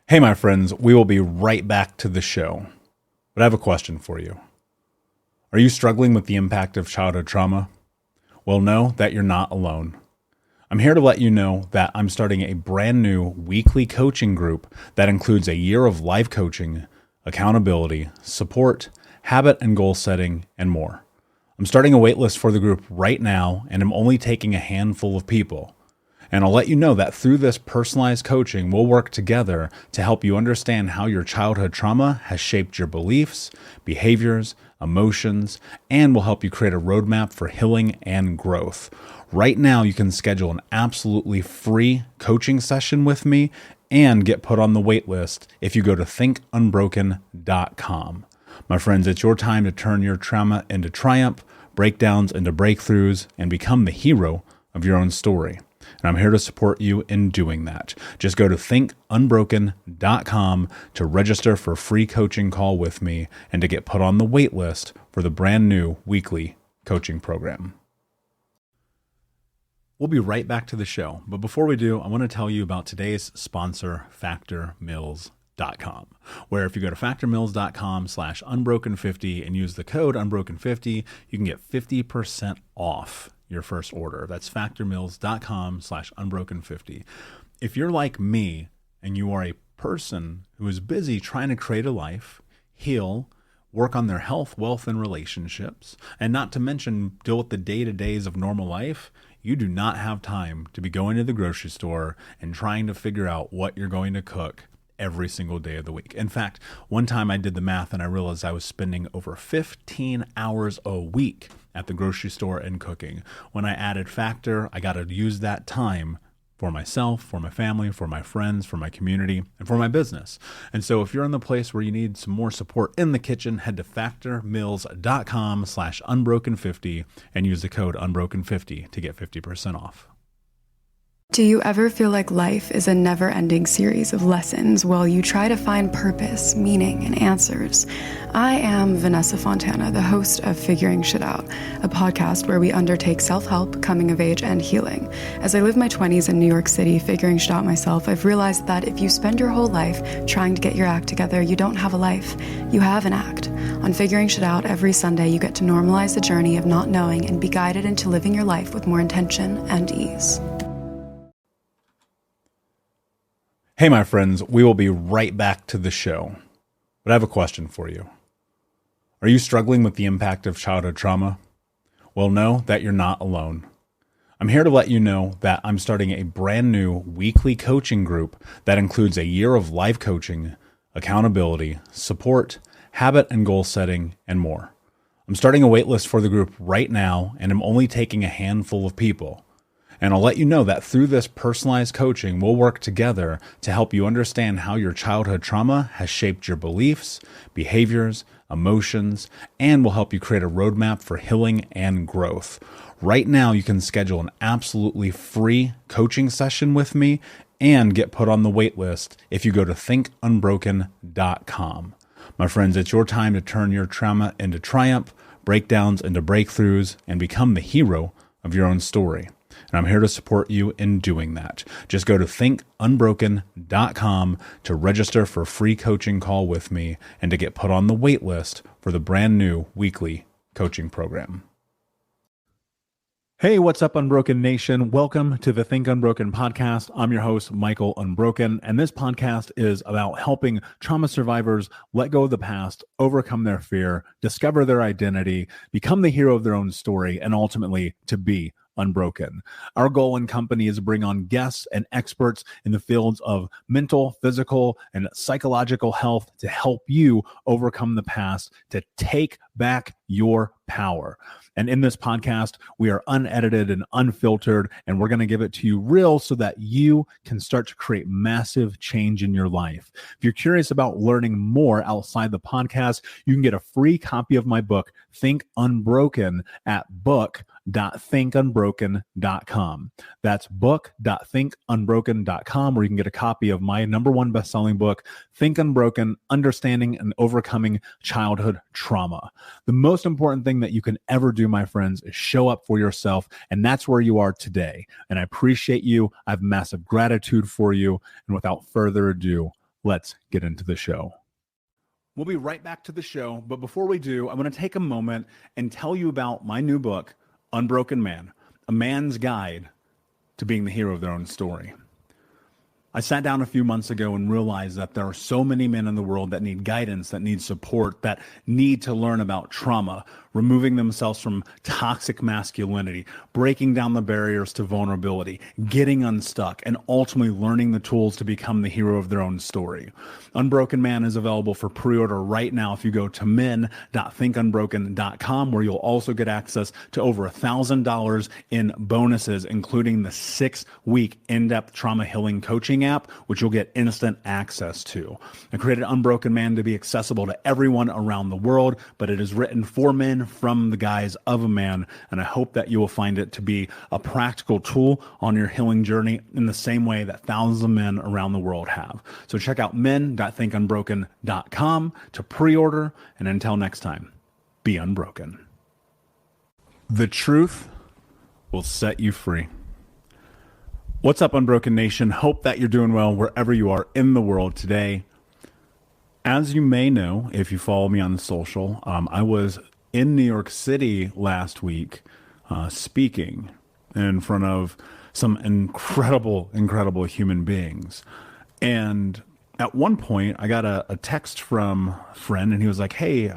Hey, my friends, we will be right back to the show. But I have a question for you. Are you struggling with the impact of childhood trauma? Well, know that you're not alone. I'm here to let you know that I'm starting a brand new weekly coaching group that includes a year of life coaching, accountability, support, habit and goal setting, and more. I'm starting a waitlist for the group right now, and I'm only taking a handful of people. And I'll let you know that through this personalized coaching, we'll work together to help you understand how your childhood trauma has shaped your beliefs, behaviors, emotions, and will help you create a roadmap for healing and growth. Right now, you can schedule an absolutely free coaching session with me and get put on the wait list if you go to thinkunbroken.com. My friends, it's your time to turn your trauma into triumph, breakdowns into breakthroughs, and become the hero of your own story. And I'm here to support you in doing that. Just go to thinkunbroken.com to register for a free coaching call with me and to get put on the wait list for the brand new weekly coaching program. We'll be right back to the show. But before we do, I want to tell you about today's sponsor, factormeals.com, where if you go to factormeals.com/unbroken50 and use the code unbroken50, you can get 50% off your first order. That's factormeals.com/unbroken50. If you're like me and you are a person who is busy trying to create a life, heal, work on their health, wealth, and relationships, and not to mention deal with the day-to-days of normal life, you do not have time to be going to the grocery store and trying to figure out what you're going to cook every single day of the week. In fact, one time I did the math and I realized I was spending over 15 hours a week at the grocery store and cooking. When I added Factor, I got to use that time for myself, for my family, for my friends, for my community, and for my business. And so if you're in the place where you need some more support in the kitchen, head to factormeals.com/unbroken50 and use the code unbroken50 to get 50% off. Do you ever feel like life is a never-ending series of lessons while you try to find purpose, meaning, and answers? I am Vanessa Fontana, the host of Figuring Shit Out, a podcast where we undertake self-help, coming of age, and healing. As I live my 20s in New York City figuring shit out myself, I've realized that if you spend your whole life trying to get your act together, you don't have a life. You have an act. On Figuring Shit Out, every Sunday, you get to normalize the journey of not knowing and be guided into living your life with more intention and ease. Hey, my friends, we will be right back to the show. But I have a question for you. Are you struggling with the impact of childhood trauma? Well, know that you're not alone. I'm here to let you know that I'm starting a brand new weekly coaching group that includes a year of life coaching, accountability, support, habit and goal setting, and more. I'm starting a waitlist for the group right now, and I'm only taking a handful of people. And I'll let you know that through this personalized coaching, we'll work together to help you understand how your childhood trauma has shaped your beliefs, behaviors, emotions, and will help you create a roadmap for healing and growth. Right now, you can schedule an absolutely free coaching session with me and get put on the wait list if you go to thinkunbroken.com. My friends, it's your time to turn your trauma into triumph, breakdowns into breakthroughs, and become the hero of your own story. And I'm here to support you in doing that. Just go to thinkunbroken.com to register for a free coaching call with me and to get put on the wait list for the brand new weekly coaching program. Hey, what's up, Unbroken Nation? Welcome to the Think Unbroken podcast. I'm your host, Michael Unbroken, and this podcast is about helping trauma survivors let go of the past, overcome their fear, discover their identity, become the hero of their own story, and ultimately to be unbroken. Our goal in company is to bring on guests and experts in the fields of mental, physical, and psychological health to help you overcome the past, to take back your power. And in this podcast, we are unedited and unfiltered, and we're going to give it to you real so that you can start to create massive change in your life. If you're curious about learning more outside the podcast, you can get a free copy of my book, Think Unbroken, at book.thinkunbroken.com. That's book.thinkunbroken.com, where you can get a copy of my #1 best-selling book, Think Unbroken, Understanding and Overcoming Childhood Trauma. The most important thing that you can ever do, my friends, is show up for yourself, and that's where you are today. And I appreciate you. I have massive gratitude for you. And without further ado, let's get into the show. We'll be right back to the show, but before we do, I want to take a moment and tell you about my new book, Unbroken Man, A Man's Guide to Being the Hero of Their Own Story. I sat down a few months ago and realized that there are so many men in the world that need guidance, that need support, that need to learn about trauma, removing themselves from toxic masculinity, breaking down the barriers to vulnerability, getting unstuck, and ultimately learning the tools to become the hero of their own story. Unbroken Man is available for pre-order right now if you go to men.thinkunbroken.com, where you'll also get access to over $1,000 in bonuses, including the 6-week in-depth trauma healing coaching app, which you'll get instant access to. I created Unbroken Man to be accessible to everyone around the world, but it is written for men from the guise of a man, and I hope that you will find it to be a practical tool on your healing journey in the same way that thousands of men around the world have. So check out men.thinkunbroken.com to pre-order, and until next time, be unbroken. The truth will set you free. What's up, Unbroken Nation? Hope that you're doing well wherever you are in the world today. As you may know, if you follow me on social, I was in New York City last week speaking in front of some incredible human beings. And at one point, I got a text from a friend, and he was like, hey,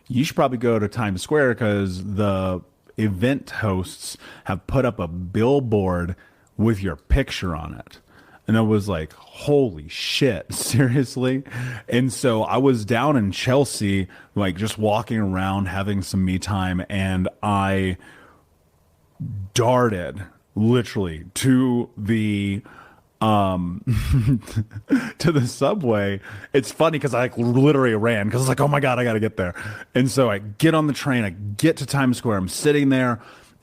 you should probably go to Times Square because the event hosts have put up a billboard with your picture on it. And I was like, holy shit, seriously? And so I was down in Chelsea, like just walking around, having some me time, and I darted literally to the to the subway. It's funny because I like literally ran because I was like, oh my God, I got to get there. And so I get on the train, I get to Times Square, I'm sitting there,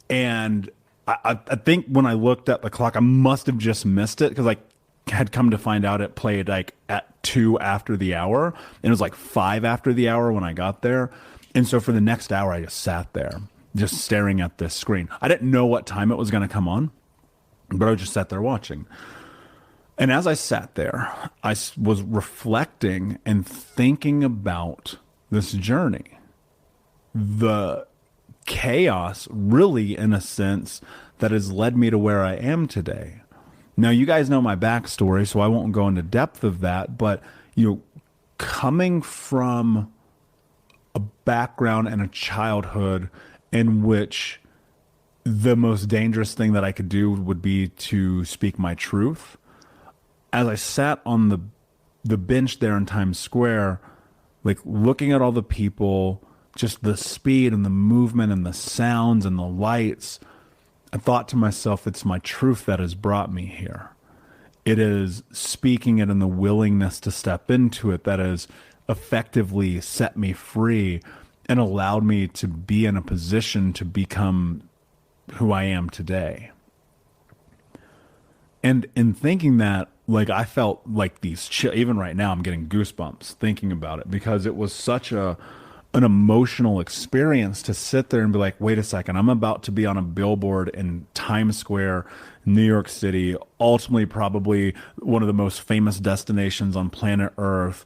and I think when I looked at the clock, I must have just missed it because I had come to find out it played like at 2 after the hour, and it was like 5 after the hour when I got there. And so for the next hour, I just sat there, just staring at this screen. I didn't know what time it was going to come on, but I just sat there watching. And as I sat there, I was reflecting and thinking about this journey, the chaos, really, in a sense, that has led me to where I am today. Now, you guys know my backstory, so I won't go into depth of that, but, you know, coming from a background and a childhood in which the most dangerous thing that I could do would be to speak my truth, as I sat on the bench there in Times Square, like looking at all the people, just the speed and the movement and the sounds and the lights, I thought to myself, it's my truth that has brought me here. It is speaking it and the willingness to step into it that has effectively set me free and allowed me to be in a position to become who I am today. And in thinking that, like, I felt like these even right now, I'm getting goosebumps thinking about it because it was such an emotional experience to sit there and be like, wait a second, I'm about to be on a billboard in Times Square, New York City, ultimately probably one of the most famous destinations on planet Earth.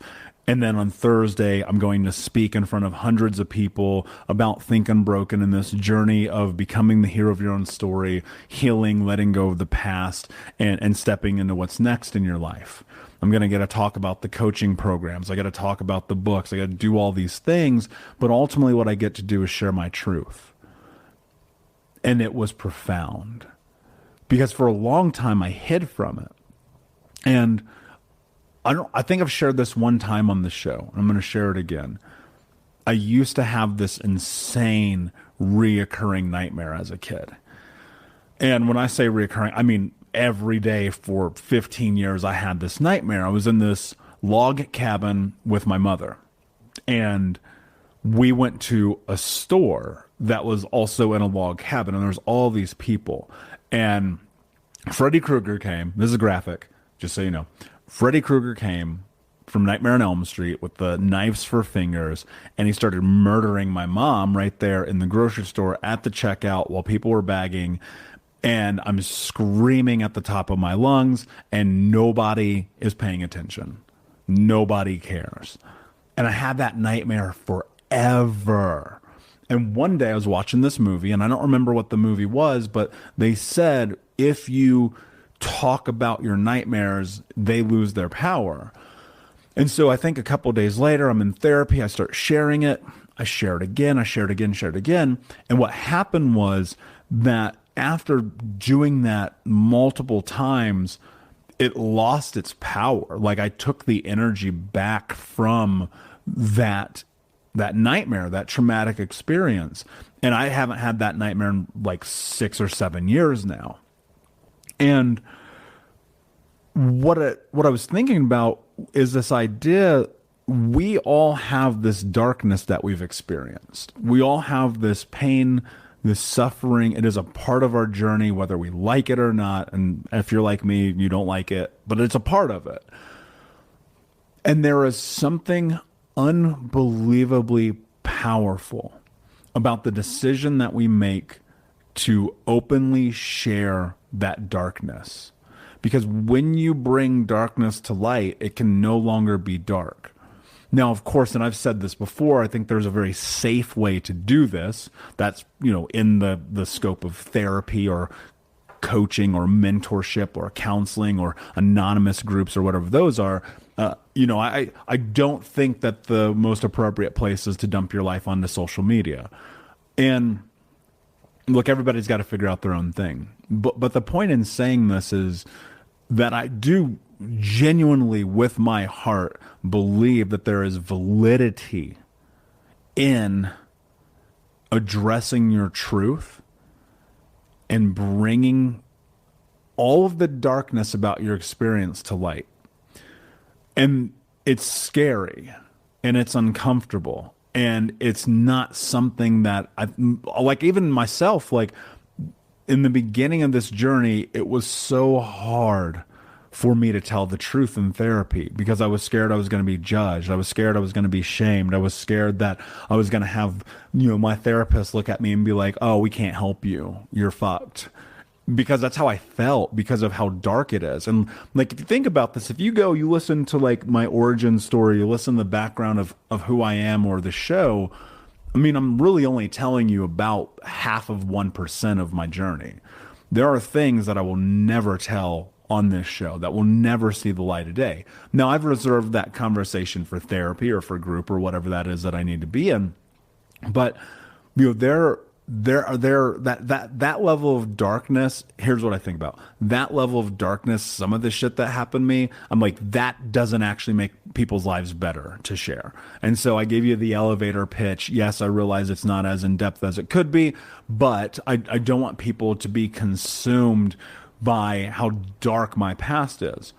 And then on Thursday, I'm going to speak in front of hundreds of people about Think Unbroken and this journey of becoming the hero of your own story, healing, letting go of the past, and stepping into what's next in your life. I'm going to get to talk about the coaching programs. I got to talk about the books. I got to do all these things. But ultimately, what I get to do is share my truth. And it was profound because for a long time, I hid from it. And I think I've shared this one time on the show. I'm going to share it again. I used to have this insane reoccurring nightmare as a kid. And when I say reoccurring, I mean every day for 15 years I had this nightmare. I was in this log cabin with my mother, and we went to a store that was also in a log cabin, and there was all these people. And Freddy Krueger came. This is a graphic, just so you know. Freddy Krueger came from Nightmare on Elm Street with the knives for fingers, and he started murdering my mom right there in the grocery store at the checkout while people were bagging. and I'm screaming at the top of my lungs, and nobody is paying attention. Nobody cares. And I had that nightmare forever. And one day I was watching this movie, and I don't remember what the movie was, but they said if you talk about your nightmares, they lose their power. And so I think a couple of days later, I'm in therapy. I start sharing it. I share it again. I share it again, share it again. And what happened was that after doing that multiple times, it lost its power. Like I took the energy back from that nightmare, that traumatic experience. And I haven't had that nightmare in like 6 or 7 years now. And what I was thinking about is this idea, we all have this darkness that we've experienced. We all have this pain, this suffering. It is a part of our journey, whether we like it or not. And if you're like me, you don't like it, but it's a part of it. And there is something unbelievably powerful about the decision that we make to openly share that darkness. Because when you bring darkness to light, it can no longer be dark. Now, of course, and I've said this before, I think there's a very safe way to do this. That's, in the scope of therapy or coaching or mentorship or counseling or anonymous groups or whatever those are. I don't think that the most appropriate place is to dump your life onto social media. And look, everybody's got to figure out their own thing. But the point in saying this is that I do genuinely, with my heart, believe that there is validity in addressing your truth and bringing all of the darkness about your experience to light. And it's scary and it's uncomfortable and it's not something that even myself, like in the beginning of this journey, it was so hard for me to tell the truth in therapy because I was scared I was going to be judged. I was scared I was going to be shamed. I was scared that I was going to have, my therapist look at me and be like, oh, we can't help you. You're fucked. Because that's how I felt because of how dark it is. And like, if you think about this, if you listen to like my origin story, you listen to the background of who I am or the show, I mean, I'm really only telling you about 0.5% of my journey. There are things that I will never tell on this show that will never see the light of day. Now, I've reserved that conversation for therapy or for group or whatever that is that I need to be in. But that level of darkness, here's what I think about. That level of darkness, some of the shit that happened to me, I'm like, that doesn't actually make people's lives better to share. And so I gave you the elevator pitch. Yes, I realize it's not as in-depth as it could be, but I don't want people to be consumed by how dark my past is.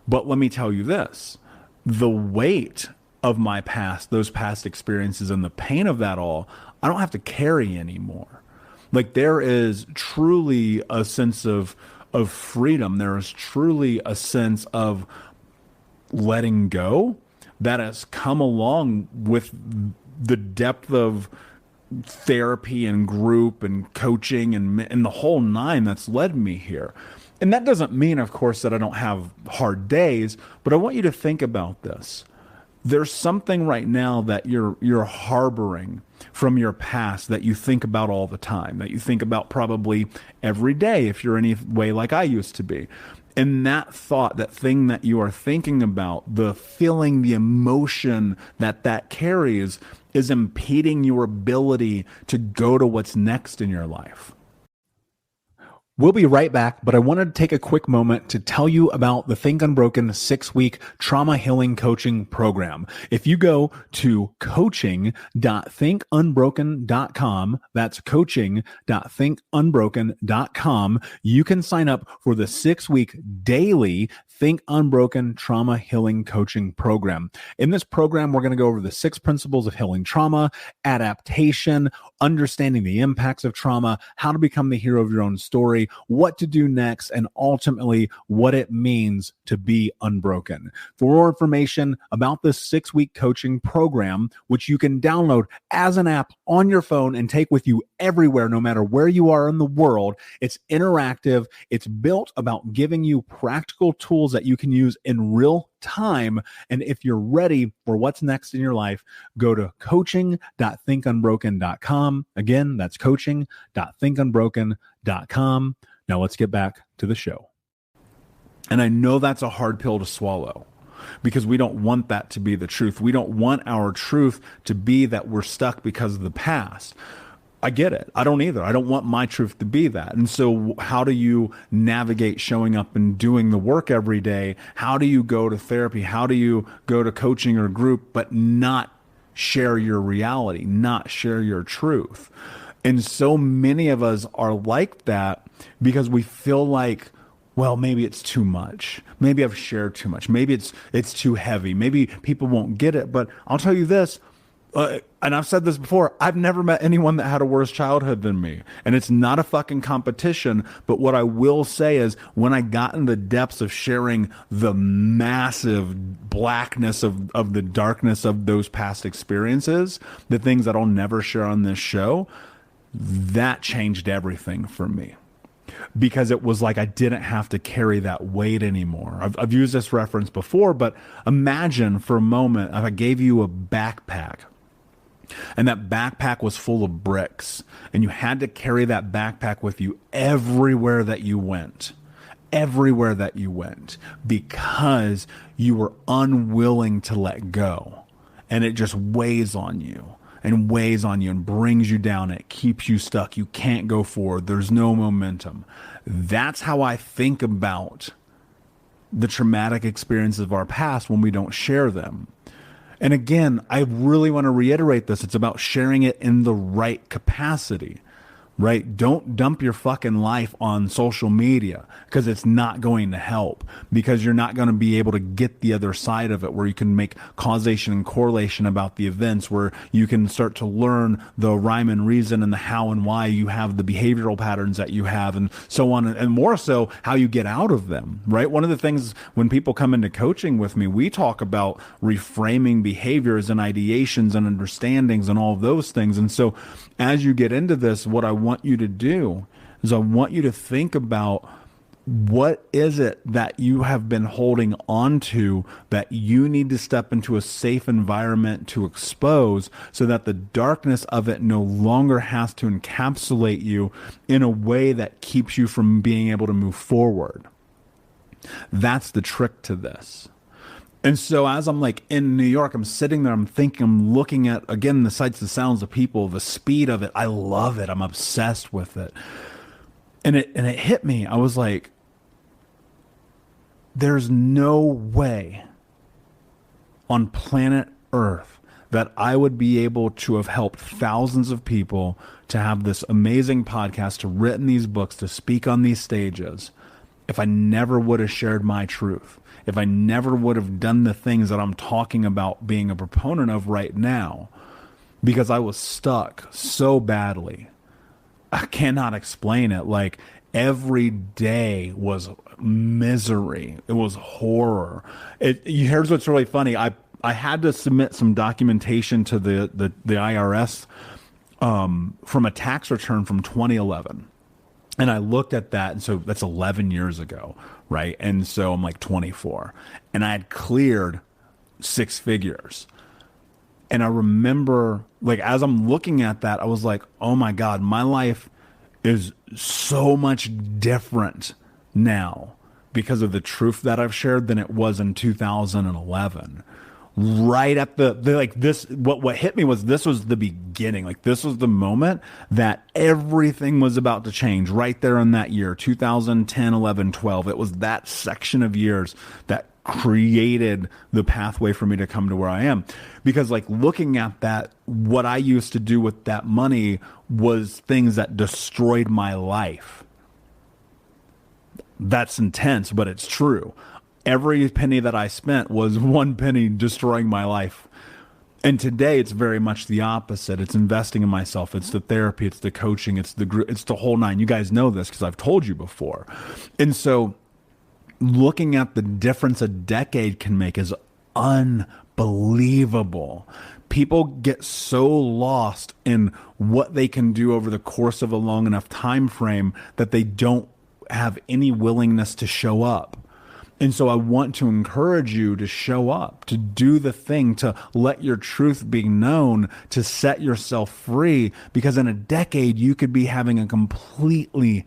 But let me tell you this, the weight of my past, those past experiences and the pain of that all, I don't have to carry anymore. Like there is truly a sense of freedom. There is truly a sense of letting go that has come along with the depth of therapy and group and coaching and the whole nine that's led me here. And that doesn't mean, of course, that I don't have hard days, but I want you to think about this. There's something right now that you're harboring from your past that you think about all the time, that you think about probably every day if you're any way like I used to be. And that thought, that thing that you are thinking about, the feeling, the emotion that carries is impeding your ability to go to what's next in your life. We'll be right back, but I wanted to take a quick moment to tell you about the Think Unbroken 6-week trauma healing coaching program. If you go to coaching.thinkunbroken.com, that's coaching.thinkunbroken.com, you can sign up for the 6-week daily Think Unbroken trauma healing coaching program. In this program, we're going to go over the 6 principles of healing trauma, adaptation, understanding the impacts of trauma, how to become the hero of your own story, say what to do next and ultimately what it means to be unbroken. For more information about this 6-week coaching program, which you can download as an app on your phone and take with you everywhere, no matter where you are in the world, it's interactive. It's built about giving you practical tools that you can use in real time. And if you're ready for what's next in your life, go to coaching.thinkunbroken.com. Again, that's coaching.thinkunbroken.com. Now let's get back to the show. And I know that's a hard pill to swallow because we don't want that to be the truth. We don't want our truth to be that we're stuck because of the past. I get it. I don't either. I don't want my truth to be that. And so how do you navigate showing up and doing the work every day? How do you go to therapy? How do you go to coaching or group, but not share your reality, not share your truth? And so many of us are like that because we feel like, well, maybe it's too much. Maybe I've shared too much. Maybe it's too heavy. Maybe people won't get it. But I'll tell you this, and I've said this before, I've never met anyone that had a worse childhood than me. And it's not a fucking competition. But what I will say is when I got in the depths of sharing the massive blackness of the darkness of those past experiences, the things that I'll never share on this show, that changed everything for me. Because it was like I didn't have to carry that weight anymore. I've used this reference before, but imagine for a moment if I gave you a backpack and that backpack was full of bricks and you had to carry that backpack with you everywhere that you went. Everywhere that you went because you were unwilling to let go. And it just weighs on you. And weighs on you and brings you down. It keeps you stuck. You can't go forward. There's no momentum. That's how I think about the traumatic experiences of our past when we don't share them. And again, I really want to reiterate this. It's about sharing it in the right capacity, right? Don't dump your fucking life on social media because it's not going to help, because you're not going to be able to get the other side of it where you can make causation and correlation about the events, where you can start to learn the rhyme and reason and the how and why you have the behavioral patterns that you have and so on, and more so how you get out of them, right? One of the things when people come into coaching with me, we talk about reframing behaviors and ideations and understandings and all of those things. And so as you get into this, what I want you to do is I want you to think about what is it that you have been holding on to that you need to step into a safe environment to expose so that the darkness of it no longer has to encapsulate you in a way that keeps you from being able to move forward. That's the trick to this. And so as I'm like in New York, I'm sitting there, I'm thinking, I'm looking at, again, the sights, the sounds, the people, the speed of it. I love it. I'm obsessed with it. And it hit me. I was like, there's no way on planet Earth that I would be able to have helped thousands of people to have this amazing podcast, to written these books, to speak on these stages, if I never would have shared my truth, if I never would have done the things that I'm talking about being a proponent of right now, because I was stuck so badly. I cannot explain it. Like every day was misery. It was horror. Here's what's really funny. I had to submit some documentation to the IRS from a tax return from 2011. And I looked at that, and so that's 11 years ago, right? And so I'm like 24. And I had cleared 6 figures. And I remember, like, as I'm looking at that, I was like, oh my God, my life is so much different now because of the truth that I've shared than it was in 2011. Right at the like this, what hit me was this was the beginning. Like this was the moment that everything was about to change right there in that year, 2010, 11, 12. It was that section of years that created the pathway for me to come to where I am. Because like looking at that, what I used to do with that money was things that destroyed my life. That's intense, but it's true. Every penny that I spent was one penny destroying my life. And today it's very much the opposite. It's investing in myself. It's the therapy. It's the coaching. It's the group. It's the whole nine. You guys know this because I've told you before. And so looking at the difference a decade can make is unbelievable. People get so lost in what they can do over the course of a long enough time frame that they don't have any willingness to show up. And so I want to encourage you to show up, to do the thing, to let your truth be known, to set yourself free, because in a decade you could be having a completely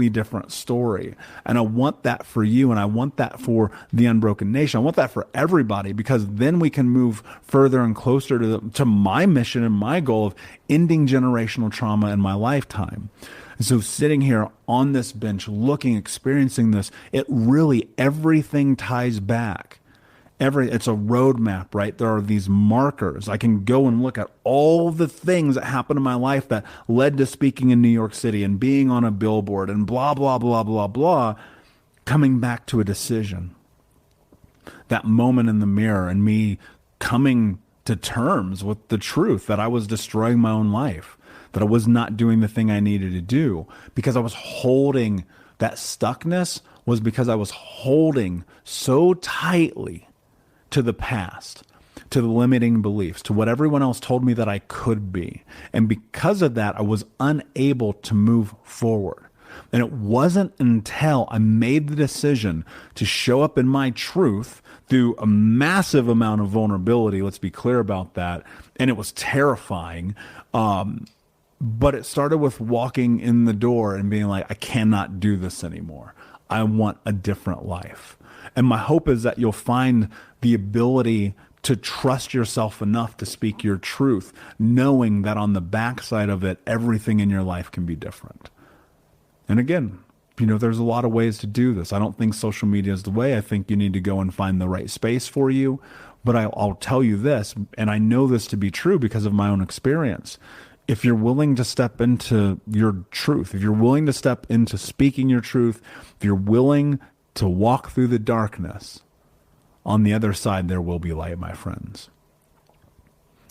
different story. And I want that for you, and I want that for the Unbroken Nation. I want that for everybody, because then we can move further and closer to my mission and my goal of ending generational trauma in my lifetime. And so sitting here on this bench, looking, experiencing this, it really, everything ties back. It's a roadmap, right? There are these markers. I can go and look at all the things that happened in my life that led to speaking in New York City and being on a billboard and blah, blah, blah, blah, blah, coming back to a decision. That moment in the mirror and me coming to terms with the truth that I was destroying my own life, that I was not doing the thing I needed to do because I was holding that stuckness was because I was holding so tightly to the past, to the limiting beliefs, to what everyone else told me that I could be. And because of that, I was unable to move forward. And it wasn't until I made the decision to show up in my truth through a massive amount of vulnerability, let's be clear about that, and it was terrifying, but it started with walking in the door and being like, I cannot do this anymore. I want a different life. And my hope is that you'll find the ability to trust yourself enough to speak your truth, knowing that on the backside of it, everything in your life can be different. And again, there's a lot of ways to do this. I don't think social media is the way. I think you need to go and find the right space for you. But I'll tell you this, and I know this to be true because of my own experience. If you're willing to step into your truth, if you're willing to step into speaking your truth, if you're willing to walk through the darkness, on the other side, there will be light, my friends.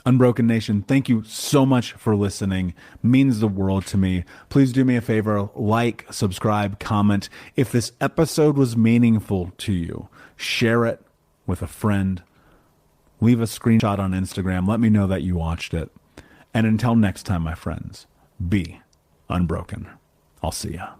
Unbroken Nation, thank you so much for listening. Means the world to me. Please do me a favor, like, subscribe, comment. If this episode was meaningful to you, share it with a friend. Leave a screenshot on Instagram. Let me know that you watched it. And until next time, my friends, be unbroken. I'll see ya.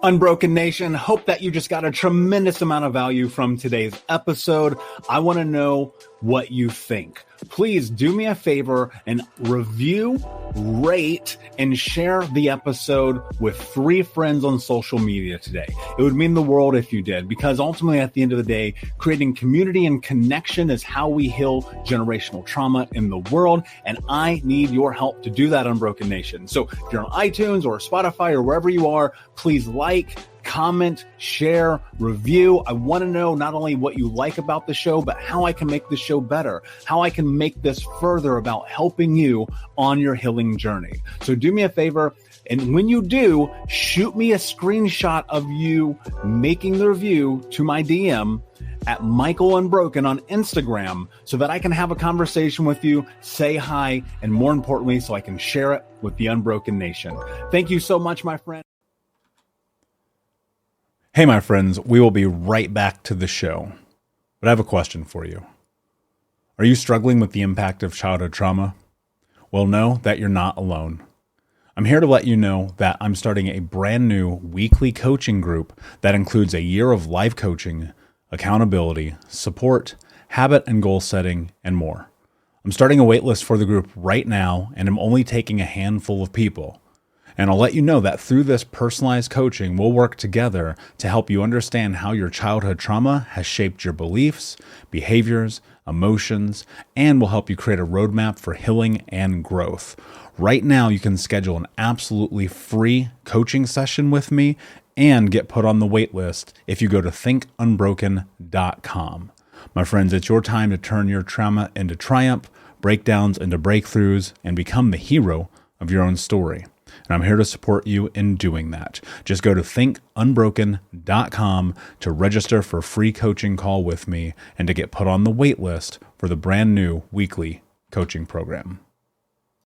Unbroken Nation, hope that you just got a tremendous amount of value from today's episode. I want to know what you think. Please do me a favor and review, rate, and share the episode with 3 friends on social media today. It would mean the world if you did, because ultimately at the end of the day, creating community and connection is how we heal generational trauma in the world. And I need your help to do that, Unbroken Nation. So if you're on iTunes or Spotify or wherever you are, please like, comment, share, review. I want to know not only what you like about the show, but how I can make the show better, how I can make this further about helping you on your healing journey. So do me a favor, and when you do, shoot me a screenshot of you making the review to my DM at Michael Unbroken on Instagram so that I can have a conversation with you, say hi, and more importantly, so I can share it with the Unbroken Nation. Thank you so much, my friend. Hey, my friends, we will be right back to the show. But I have a question for you. Are you struggling with the impact of childhood trauma? Well, know that you're not alone. I'm here to let you know that I'm starting a brand new weekly coaching group that includes a year of live coaching, accountability, support, habit and goal setting, and more. I'm starting a waitlist for the group right now, and I'm only taking a handful of people. And I'll let you know that through this personalized coaching, we'll work together to help you understand how your childhood trauma has shaped your beliefs, behaviors, emotions, and will help you create a roadmap for healing and growth. Right now, you can schedule an absolutely free coaching session with me and get put on the wait list if you go to thinkunbroken.com. My friends, it's your time to turn your trauma into triumph, breakdowns into breakthroughs, and become the hero of your own story. and I'm here to support you in doing that. Just go to thinkunbroken.com to register for a free coaching call with me and to get put on the wait list for the brand new weekly coaching program.